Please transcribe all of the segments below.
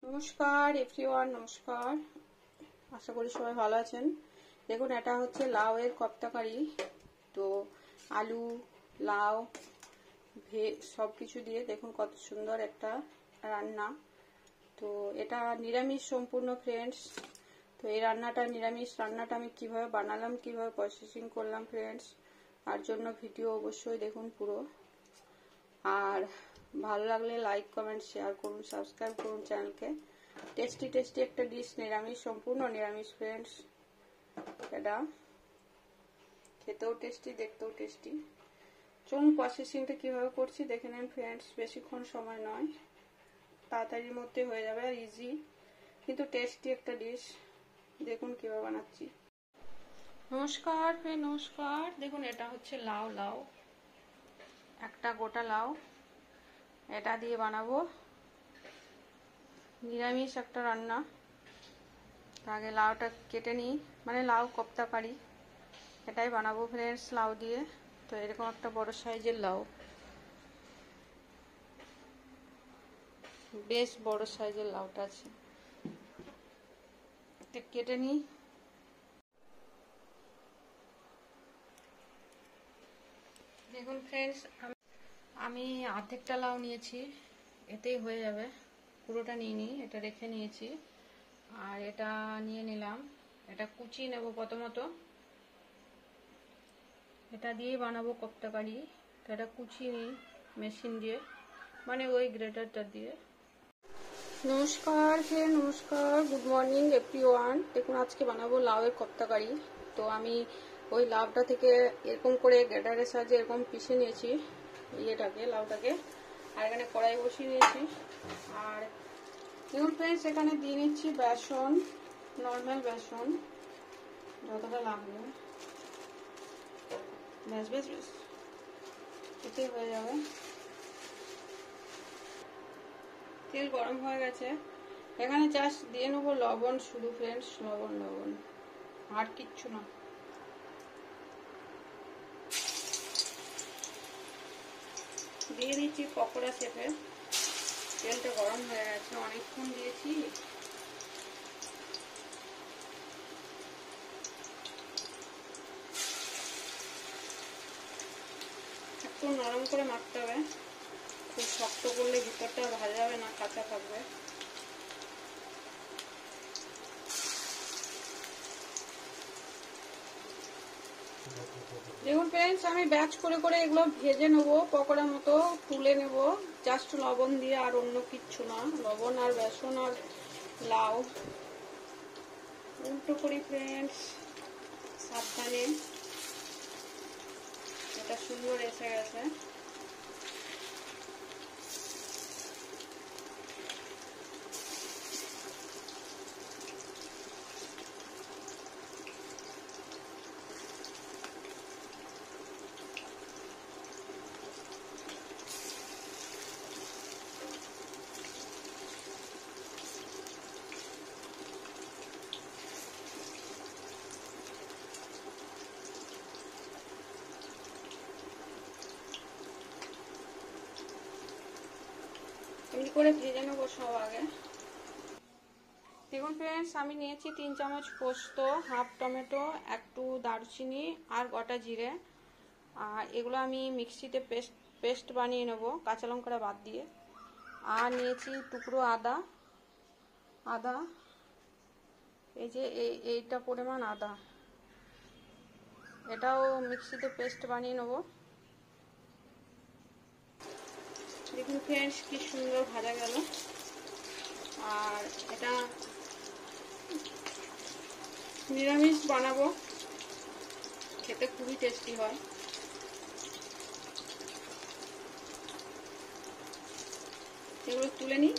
নমস্কার এভরিওয়ান, নমস্কার। আশা করি সবাই ভালো আছেন। দেখুন, এটা হচ্ছে লাউয়ের কপ্তা কারি। তো আলু, লাউ, সব কিছু দিয়ে দেখুন কত সুন্দর একটা রান্না। তো এটা নিরামিষ সম্পূর্ণ ফ্রেন্ডস। তো এই রান্নাটা নিরামিষ রান্নাটা আমি কিভাবে বানালাম, কিভাবে প্রসেসিং করলাম ফ্রেন্ডস, তার জন্য ভিডিও অবশ্যই দেখুন পুরো। আর ভালো লাগলে লাইক, কমেন্ট, শেয়ার করুন, সাবস্ক্রাইব করুন চ্যানেলকে। টেস্টি টেস্টি একটা ডিশ, নিরামিষ, সম্পূর্ণ নিরামিষ ফ্রেন্ডস। এটা খেতেও টেস্টি, দেখতেও টেস্টি। চলুন প্রসেসিংটা কিভাবে করছি দেখে নেন ফ্রেন্ডস। বেশিক্ষণ সময় নয়, তাড়াতাড়ির মধ্যে হয়ে যাবে, আর ইজি কিন্তু টেস্টি একটা ডিশ। দেখুন কিভাবে বানাচ্ছি। নমস্কার ফ্রেন্ড, নমস্কার। দেখুন, এটা হচ্ছে লাউ, একটা গোটা লাউ। এটা দিয়ে বানাবো নিরামিষ একটা রান্না। আগে লাউটা কেটে নিই, মানে লাউ কপ্তা কারি এটাই বানাবো ফ্রেন্ডস লাউ দিয়ে। তো এরকম একটা বড় সাইজের লাউ, বেশ বড় সাইজের লাউটা আছে, কেটে নিই। দেখুন ফ্রেন্ডস, আমি অর্ধেকটা লাউ নিয়েছি, এতেই হয়ে যাবে। পুরোটা নিয়ে নিই, এটা রেখে নিয়েছি। আর এটা নিয়ে নিলাম, এটা কুচিয়ে নেব প্রথমত। এটা দিয়েই বানাবো কপ্তা কারি। তো এটা কুচিয়ে নিই মেশিন দিয়ে, মানে ওই গ্রেটারটা দিয়ে। নমস্কার ফ্রেন্ড, নমস্কার, গুড মর্নিং এভরিওয়ান। দেখুন, আজকে বানাবো লাউয়ের কপ্তা কারি। তো আমি ওই লাউটা থেকে এরকম করে গ্রেটারের সাহায্যে এরকম পিষে নিয়েছি লাউটাকে। আর এখানে কড়াই বসিয়ে নিয়েছি। আর দেখুন ফ্রেন্ডস, এখানে দিয়ে নিচ্ছি বেসন, নর্মাল বেসন, যতটা লাগবে। ব্যাস ব্যাস ব্যাস, এতেই হয়ে যাবে। তেল গরম হয়ে গেছে, এখানে জাস্ট দিয়ে নেবো লবণ শুধু ফ্রেন্ডস, লবণ, আর কিচ্ছু না। দিয়ে দিচ্ছি পকোড়া শেপে। তেলটা গরম হয়ে গেছে, অনেকক্ষণ দিয়েছি। একটু নরম করে মাখতে হবে, খুব শক্ত করলে ভিতরটা ভাজা যাবে না, কাঁচা থাকবে। দেখুন ফ্রেন্ডস, আমি ব্যাচ করে করে এগুলো ভেজে নেবো, পকোড়া মতো তুলে নেব, জাস্ট লবণ দিয়ে, আর অন্য কিচ্ছু না। লবণ আর বেসন আর লাউ। উল্টো করি ফ্রেন্ডস, সাবধানে। এটা সুন্দর এসে গেছে। এমনি করে ভেজে নেবো সব আগে। দেখুন ফ্রেন্ডস, আমি নিয়েছি 3 চামচ পোস্ত, হাফ টমেটো, একটু দারুচিনি আর গোটা জিরে। আর এগুলো আমি মিক্সিতে পেস্ট বানিয়ে নেব, কাঁচা লঙ্কাটা বাদ দিয়ে। আর নিয়েছি টুকরো আদা, এই যে এইটা পরিমাণ আদা, এটাও মিক্সিতে পেস্ট বানিয়ে নেব। দেখুন ফ্রেন্ডস, কি সুন্দর ভাজা গেল। আর এটা নিরামিষ বানাবো, খেতে খুবই টেস্টি হয়। এগুলো তুলে নিই।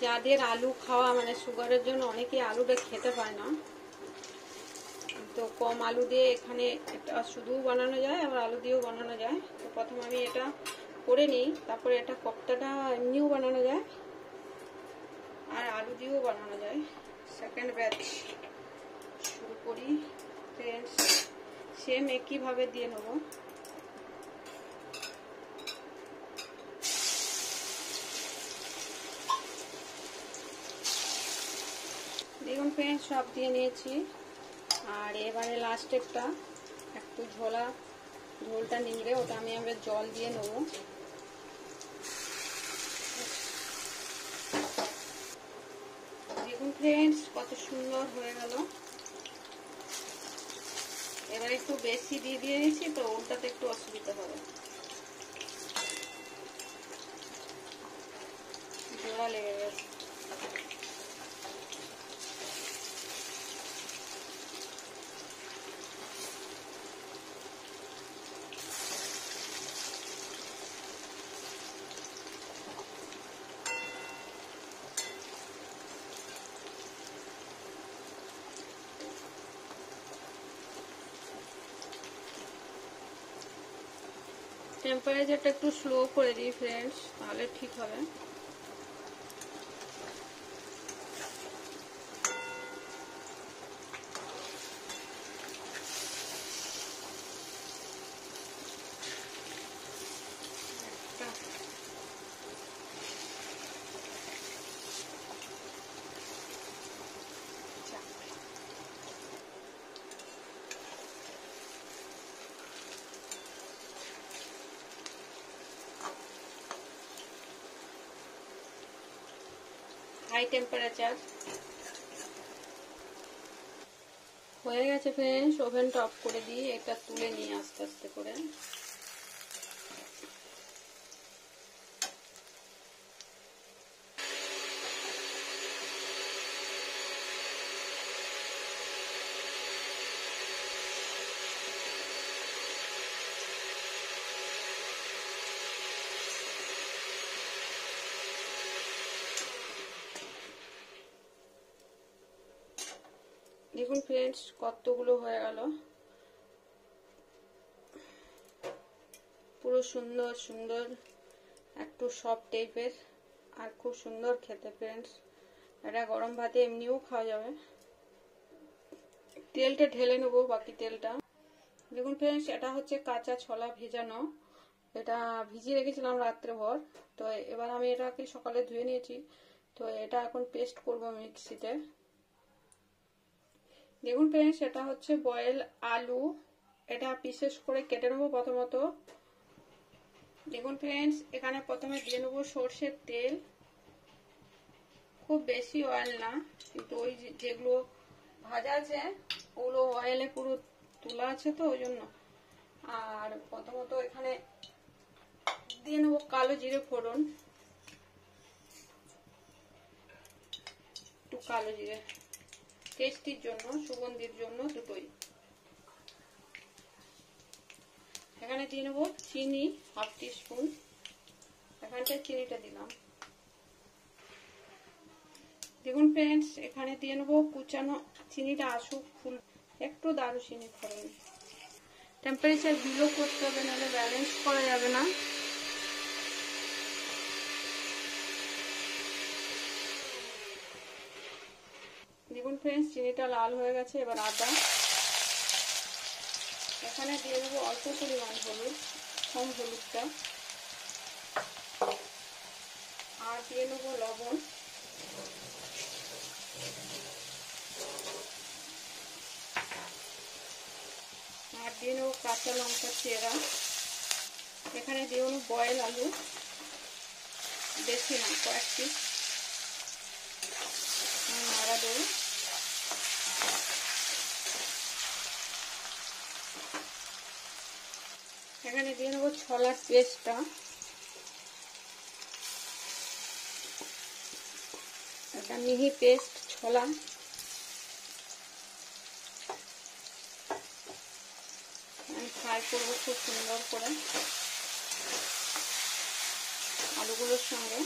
যাদের আলু খাওয়া, মানে সুগারের জন্য অনেকে আলুটা খেতে পায় না, তো কম আলু দিয়ে এখানে এটা শুধু বানানো যায়, আবার আলু দিয়েও বানানো যায়। তো প্রথমে আমি এটা করে নিই, তারপরে এটা কপ্তাটা এমনিও বানানো যায় আর আলু দিয়েও বানানো যায়। সেকেন্ড ব্যাচ শুরু করি। ফ্রেন্ডস, সেম একইভাবে দিয়ে নেব। দেখুন ফ্রেন্ডস, সব দিয়ে নিয়েছি। আর এবারে লাস্ট একটু ঝোলটা নিংড়ে ওটা আমি আবার জল দিয়ে নেব। দেখুন ফ্রেন্ডস, কত সুন্দর হয়ে গেল। এবার একটু বেশি দিয়ে দিয়েছি তো ওটাতে একটু অসুবিধা হবে, জোড়া লেগে গেছে। টেম্পারেচারটা একটু স্লো করে দিই ফ্রেন্ডস, তাহলে ঠিক হবে। হাই টেম্পারেচার হয়ে গেছে ফ্রেন্ডস। ওভেনটা অফ করে দিই, এটা তুলে নিয়ে আস্তে আস্তে করে। দেখুন ফ্রেন্ডস, কতগুলো হয়ে গেল, পুরো সুন্দর সুন্দর একটু সফট টাইপের আর খুব সুন্দর খেতে ফ্রেন্ডস। এটা গরম ভাতে এমনিও খাওয়া যাবে। তেলটা ঢেলে নেবো, বাকি তেলটা। দেখুন ফ্রেন্ডস, এটা হচ্ছে কাঁচা ছোলা ভেজানো, এটা ভিজিয়ে রেখেছিলাম রাত্রেভর। তো এবার আমি এটাকে সকালে ধুয়ে নিয়েছি, তো এটা এখন পেস্ট করব মিক্সিতে। দেখুন ফ্রেন্ডস, এটা হচ্ছে বয়েল আলু, এটা পিসেস করে কেটে নেবো প্রথমত। দেখুন ফ্রেন্ডস, এখানে প্রথমে দিয়ে নেবো সর্ষের তেল, খুব বেশি অয়েল না, কিন্তু ওই যেগুলো ভাজা আছে ওগুলো অয়েলে পুরো তোলা আছে তো ওই জন্য। আর প্রথমত এখানে দিয়ে নেবো কালো জিরে ফোড়ন, একটু কালো জিরে টেস্টির জন্য, সুগন্ধির জন্য দুটোই। এখানে দিয়ে নেবো চিনি হাফ টিস্পুন, এখানটায় চিনিটা দিলাম। দেখুন ফ্রেন্ডস, এখানে দিয়ে নেবো কুচানো, চিনিটা আসুক ফুল, একটু দারুচিনি ফোড়ন। টেম্পারেচার বিলো করতে হবে, নাহলে ব্যালেন্স করা যাবে না। দেখুন ফ্রেন্ডস, চিনিটা লাল হয়ে গেছে। এবার আদা, এখানে দিয়ে দেবো অল্প পরিমাণ হলুদ, কম হলুদটা, আর দিয়ে নেবো লবণ, আর দিয়ে নেবো কাঁচা লঙ্কা চেরা। এখানে দিয়ে নেবো বয়েল আলু, বেশি না, কয়েক পিস, নাড়া দেবো। এখানে দিয়ে নেবো ছোলার পেস্টটা, একটা মিহি পেস্ট ছোলা। আমি ফ্রাই করবো খুব সুন্দর করে, আলুগুলোর সঙ্গে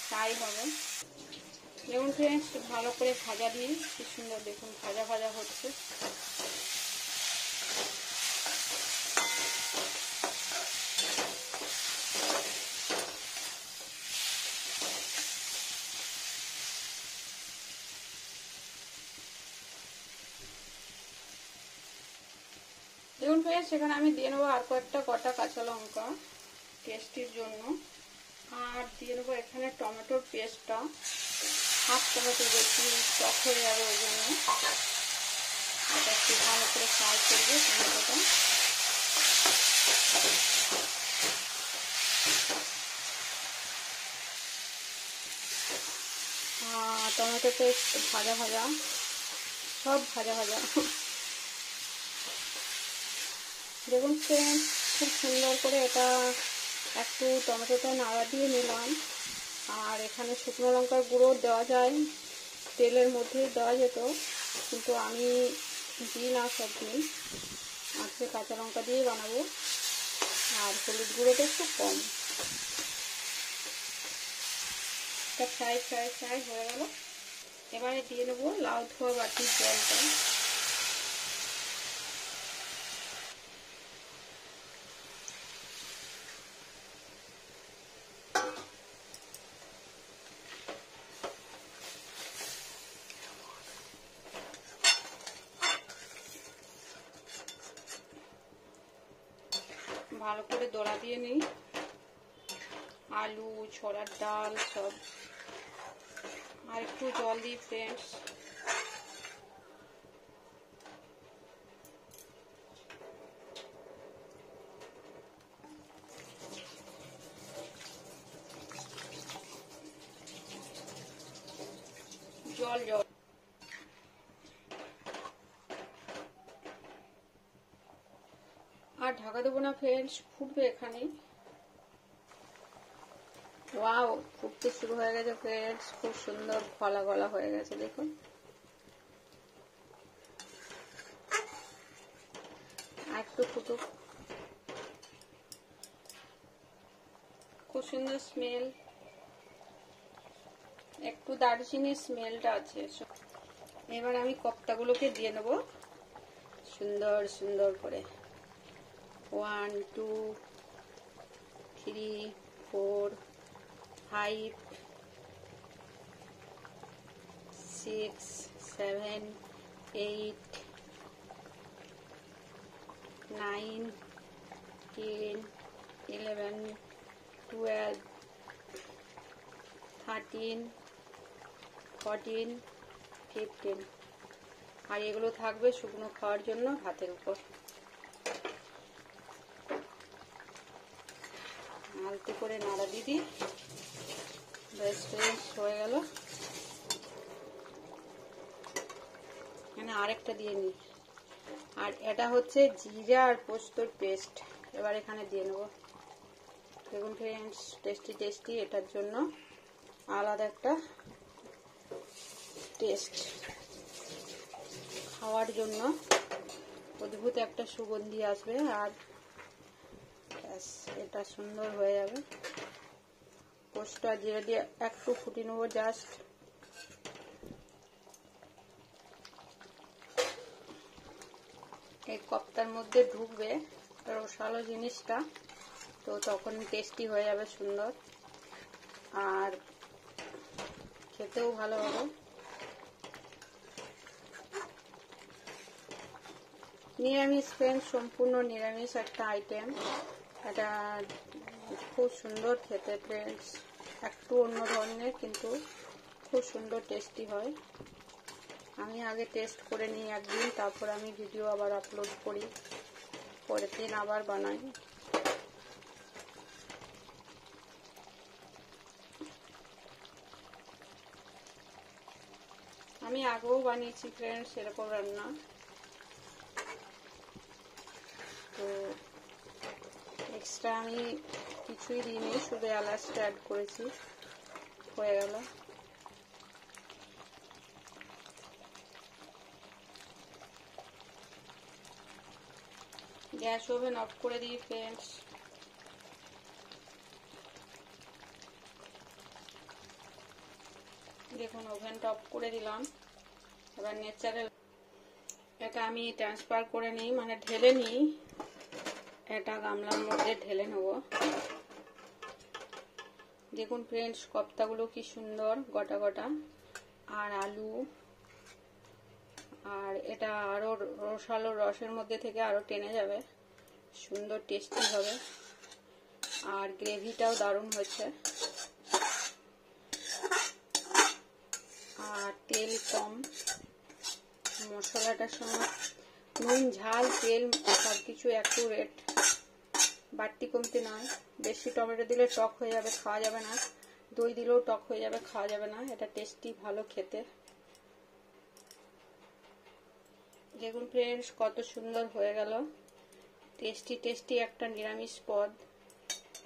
ফ্রাই হবে। দেখুন ফ্রেন্ডস, ভালো করে ভাজা দিয়ে কি সুন্দর, দেখুন ভাজা ভাজা হচ্ছে। দেখুন ফ্রেন্ডস, সেখানে আমি দিয়ে নেবো আর কয়েকটা কটা কাঁচা লঙ্কা টেস্টির জন্য। আর দিয়ে নেবো এখানে টমেটোর পেস্টটা, হাফ টমেটো বেশি টক হয়ে যাবে ওই জন্য। এটা একটু ভালো করে ফ্রাই করবো টমেটোটা। টমেটো পেস্ট ভাজা ভাজা, সব ভাজা ভাজা। দেখুন ফ্রেন্ডস, খুব সুন্দর করে এটা একটু টমেটোটা নাড়া দিয়ে নিলাম। আর এখানে শুকনো লঙ্কার গুঁড়ো দেওয়া যায়, তেলের মধ্যে দেওয়া যেত, কিন্তু আমি দিই না সব দিন। আজকে কাঁচা লঙ্কা দিয়ে বানাবো। আর হলুদ গুঁড়োটা একটু কম। এটা ফ্রাই ফ্রাই ফ্রাই হয়ে গেল। এবারে দিয়ে নেবো লাউ ধোয়া বাটির জলটা। ভালো করে দোলা দিয়ে নিই। আলু, ছোলার ডাল সব। আর একটু জল দিই ফ্রেন্ডস। জল জল। আর ঢাকা দেবো না ফ্রেন্ডস, ফুটবে এখানে। ওয়াও, ফুটতে শুরু হয়ে গেছে ফ্রেন্ডস, খুব সুন্দর গলা গলা হয়ে গেছে দেখুন। একটু ফুটুক। খুব সুন্দর স্মেল, একটু দারচিনির স্মেলটা আছে। এবার আমি কোপ্তাগুলোকে দিয়ে নেব সুন্দর সুন্দর করে। 1 2 3 4 5 6 7 8 9 10 11 12 13 14 15। আর এগুলো থাকবে শুকনো খাওয়ার জন্য ভাতের উপর। আলতো করে নাড়া দিদি। বেশ ফ্রেশ হয়ে গেল। এখানে আরেকটা দিয়ে নিই। আর এটা হচ্ছে জিরা আর পোস্তর পেস্ট। এবার এখানে দিয়ে নেব। দেখুন ফ্রেন্ডস, টেস্টি টেস্টি, এটার জন্য আলাদা একটা টেস্ট। খাওয়ার জন্য অদ্ভুত একটা সুগন্ধি আসবে। আর এটা সুন্দর হয়ে যাবে। পোস্ত আর জিরা দিয়ে একটু ফুটিয়ে নেবো জাস্ট। এই কোপ্তার মধ্যে ঢুকবে রসালো জিনিসটা, তো তখন টেস্টি হয়ে যাবে সুন্দর। আর খেতেও ভালো হবে। নিরামিষ ফ্রেন্ড, সম্পূর্ণ নিরামিষ একটা আইটেম। এটা খুব সুন্দর খেতে ফ্রেন্ডস, একটু অন্য ধরনের, কিন্তু খুব সুন্দর টেস্টি হয়। আমি আগে টেস্ট করে নিই একদিন, তারপর আমি ভিডিও আবার আপলোড করি, পরের দিন আবার বানাই। আমি আগেও বানিয়েছি ফ্রেন্ডস এরকম রান্না, তো এক্সট্রা আমি কিছুই দিইনি, শুধু এলাচটা অ্যাড করেছি, হয়ে গেল। গ্যাস ওভেন অফ করে দিই ফ্রেন্ডস। দেখুন ওভেনটা অফ করে দিলাম। এবার ন্যাচারাল এটা আমি ট্রান্সফার করে নিই, মানে ঢেলে নিই। এটা গামলার মধ্যে ঢেলে নেব। দেখুন ফ্রেন্ডস, কোপ্তাগুলো কি সুন্দর গোটা গোটা। আর আলু আর এটা আরো রসালো, রসের মধ্যে থেকে আরো টেনে যাবে, সুন্দর টেস্টি হবে। আর গ্রেভিটাও দারুণ হয়েছে। আর তেল কম, মশলাটার সময় নুন, ঝাল, তেল সবকিছু অ্যাকুরেট, বাড়তি কমতি নয়। বেশি টমেটো দিলে টক হয়ে যাবে, খাওয়া যাবে না। দই দিলেও টক হয়ে যাবে, খাওয়া যাবে না। এটা টেস্টি, ভালো খেতে। দেখুন ফ্রেন্ডস, কত সুন্দর হয়ে গেল। টেস্টি টেস্টি একটা নিরামিষ পদ।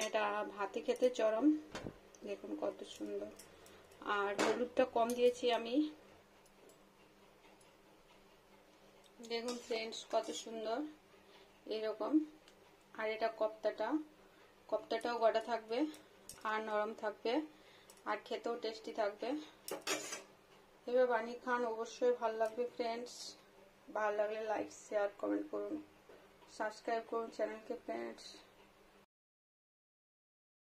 এটা ভাতে খেতে চরম। দেখুন কত সুন্দর। আর হলুদটা কম দিয়েছি আমি। দেখুন ফ্রেন্ডস, কত সুন্দর এরকম। আর এটা কপ্তাটাও গোটা থাকবে আর নরম থাকবে আর খেতেও টেস্টি থাকবে। এবার বানিয়ে খান, অবশ্যই ভালো লাগবে ফ্রেন্ডস। ভালো লাগলে লাইক, শেয়ার, কমেন্ট করুন, সাবস্ক্রাইব করুন চ্যানেলকে ফ্রেন্ডস।